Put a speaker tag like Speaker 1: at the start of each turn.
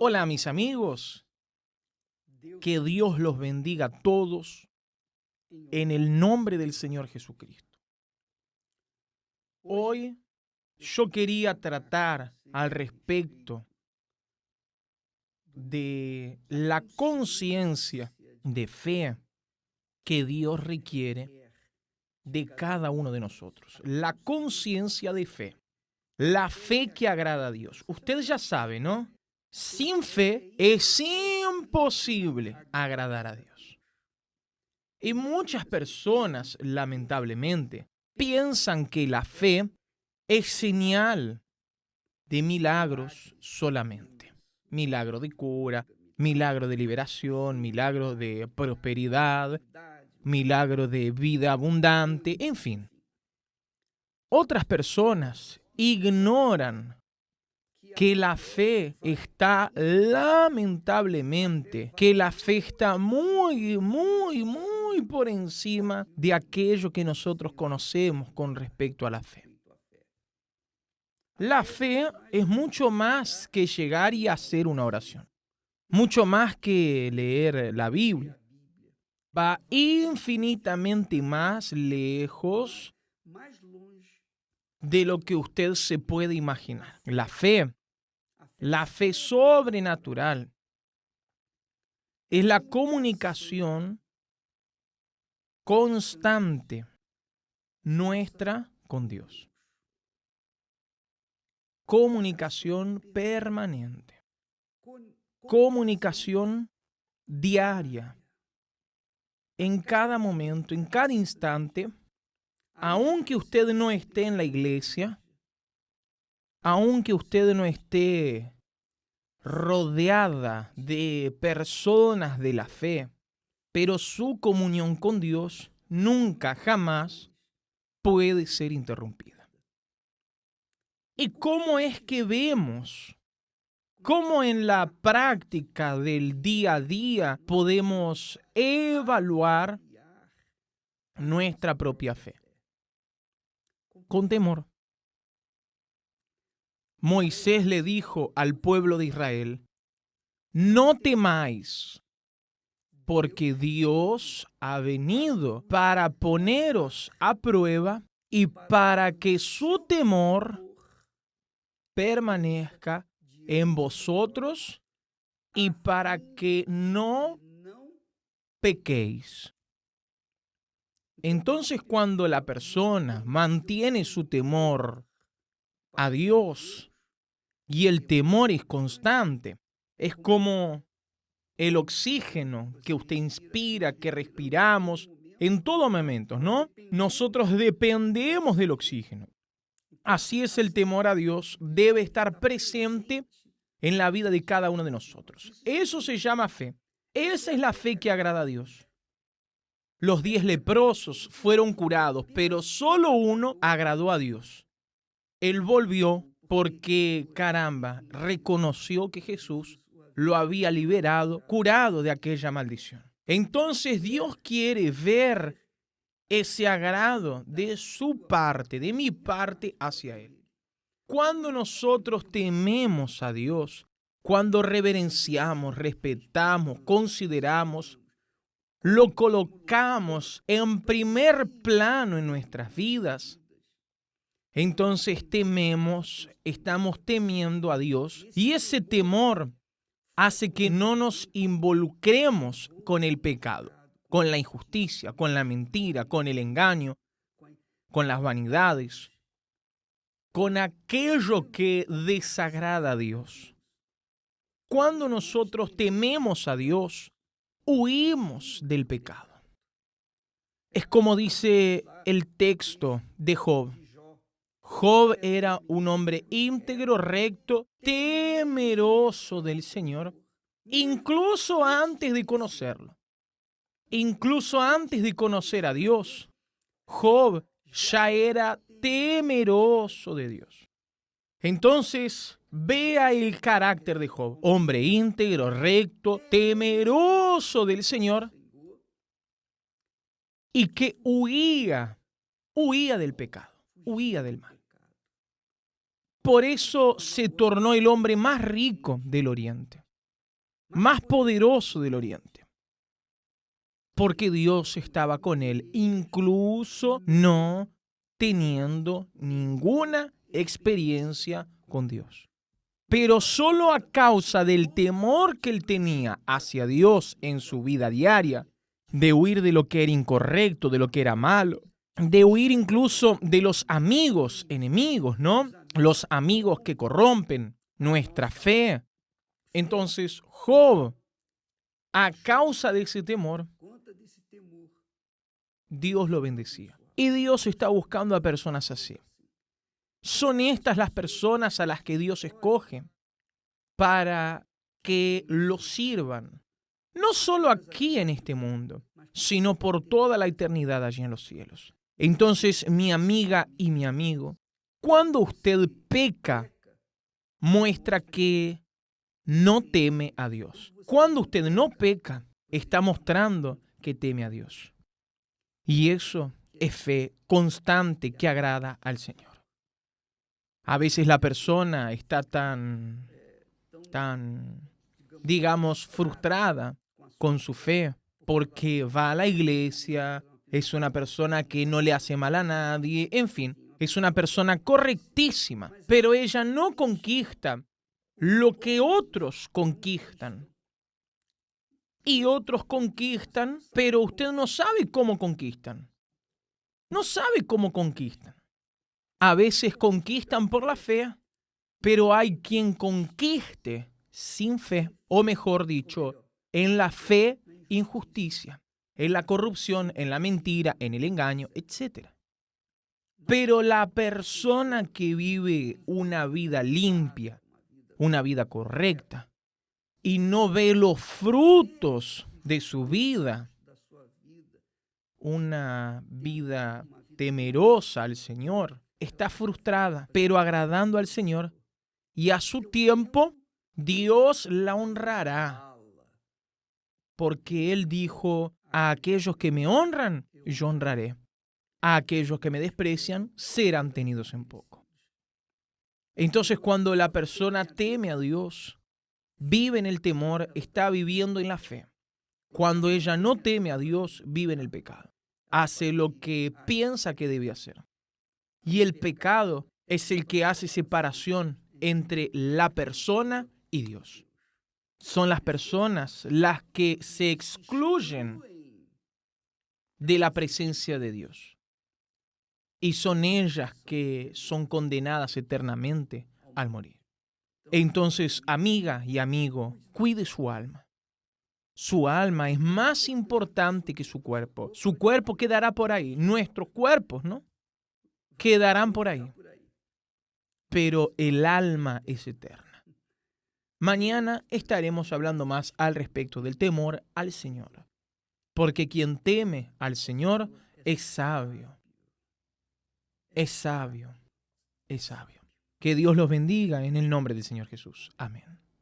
Speaker 1: Hola mis amigos, que Dios los bendiga a todos en el nombre del Señor Jesucristo. Hoy yo quería tratar al respecto de la conciencia de fe que Dios requiere de cada uno de nosotros. La conciencia de fe, la fe que agrada a Dios. Usted ya sabe, ¿no? Sin fe es imposible agradar a Dios. Y muchas personas, lamentablemente, piensan que la fe es señal de milagros solamente. Milagro de cura, milagro de liberación, milagro de prosperidad, milagro de vida abundante, en fin. Otras personas ignoran que la fe está lamentablemente, que la fe está muy por encima de aquello que nosotros conocemos con respecto a la fe. La fe es mucho más que llegar y hacer una oración, mucho más que leer la Biblia. Va infinitamente más lejos de lo que usted se puede imaginar. La fe sobrenatural es la comunicación constante nuestra con Dios. Comunicación permanente. Comunicación diaria. En cada momento, en cada instante, aunque usted no esté en la iglesia, aunque usted no esté rodeada de personas de la fe, pero su comunión con Dios nunca, jamás puede ser interrumpida. ¿Y cómo es que vemos? ¿Cómo en la práctica del día a día podemos evaluar nuestra propia fe? Con temor. Moisés le dijo al pueblo de Israel: no temáis, porque Dios ha venido para poneros a prueba y para que su temor permanezca en vosotros y para que no pequéis. Entonces, cuando la persona mantiene su temor a Dios y el temor es constante, es como el oxígeno que usted inspira, que respiramos en todo momento, ¿no? Nosotros dependemos del oxígeno. Así es, el temor a Dios debe estar presente en la vida de cada uno de nosotros. Eso se llama fe. Esa es la fe que agrada a Dios. Los 10 leprosos fueron curados, pero solo uno agradó a Dios. Él volvió porque, caramba, reconoció que Jesús lo había liberado, curado de aquella maldición. Entonces Dios quiere ver ese agrado de su parte, de mi parte hacia Él. Cuando nosotros tememos a Dios, cuando reverenciamos, respetamos, consideramos, lo colocamos en primer plano en nuestras vidas, entonces estamos temiendo a Dios, y ese temor hace que no nos involucremos con el pecado, con la injusticia, con la mentira, con el engaño, con las vanidades, con aquello que desagrada a Dios. Cuando nosotros tememos a Dios, huimos del pecado. Es como dice el texto de Job. Job era un hombre íntegro, recto, temeroso del Señor, incluso antes de conocerlo. Incluso antes de conocer a Dios, Job ya era temeroso de Dios. Entonces, vea el carácter de Job. Hombre íntegro, recto, temeroso del Señor, y que huía del pecado, huía del mal. Por eso se tornó el hombre más rico del Oriente. más poderoso del oriente. Porque Dios estaba con él, incluso no teniendo ninguna experiencia con Dios. Pero solo a causa del temor que él tenía hacia Dios en su vida diaria, de huir de lo que era incorrecto, de lo que era malo, de huir incluso de los amigos enemigos, ¿no? Los amigos que corrompen nuestra fe. Entonces, Job, a causa de ese temor, Dios lo bendecía. Y Dios está buscando a personas así. Son estas las personas a las que Dios escoge para que lo sirvan, no solo aquí en este mundo, sino por toda la eternidad allí en los cielos. Entonces, mi amiga y mi amigo, cuando usted peca, muestra que no teme a Dios. Cuando usted no peca, está mostrando que teme a Dios. Y eso es fe constante que agrada al Señor. A veces la persona está tan, digamos, frustrada con su fe porque va a la iglesia, es una persona que no le hace mal a nadie, en fin, es una persona correctísima, pero ella no conquista lo que otros conquistan. Y otros conquistan, pero usted no sabe cómo conquistan. No sabe cómo conquistan. A veces conquistan por la fe, pero hay quien conquiste sin fe, o mejor dicho, en la fe, injusticia, en la corrupción, en la mentira, en el engaño, etc. Pero la persona que vive una vida limpia, una vida correcta, y no ve los frutos de su vida, una vida temerosa al Señor, está frustrada, pero agradando al Señor, y a su tiempo Dios la honrará, porque Él dijo, a aquellos que me honran, yo honraré. A aquellos que me desprecian, serán tenidos en poco. Entonces, cuando la persona teme a Dios, vive en el temor, está viviendo en la fe. Cuando ella no teme a Dios, vive en el pecado. Hace lo que piensa que debe hacer. Y el pecado es el que hace separación entre la persona y Dios. Son las personas las que se excluyen de la presencia de Dios. Y son ellas que son condenadas eternamente al morir. Entonces, amiga y amigo, cuide su alma. Su alma es más importante que su cuerpo. Su cuerpo quedará por ahí. Nuestros cuerpos, ¿no? Quedarán por ahí. Pero el alma es eterna. Mañana estaremos hablando más al respecto del temor al Señor. Porque quien teme al Señor es sabio. Es sabio. Es sabio. Que Dios los bendiga en el nombre del Señor Jesús. Amén.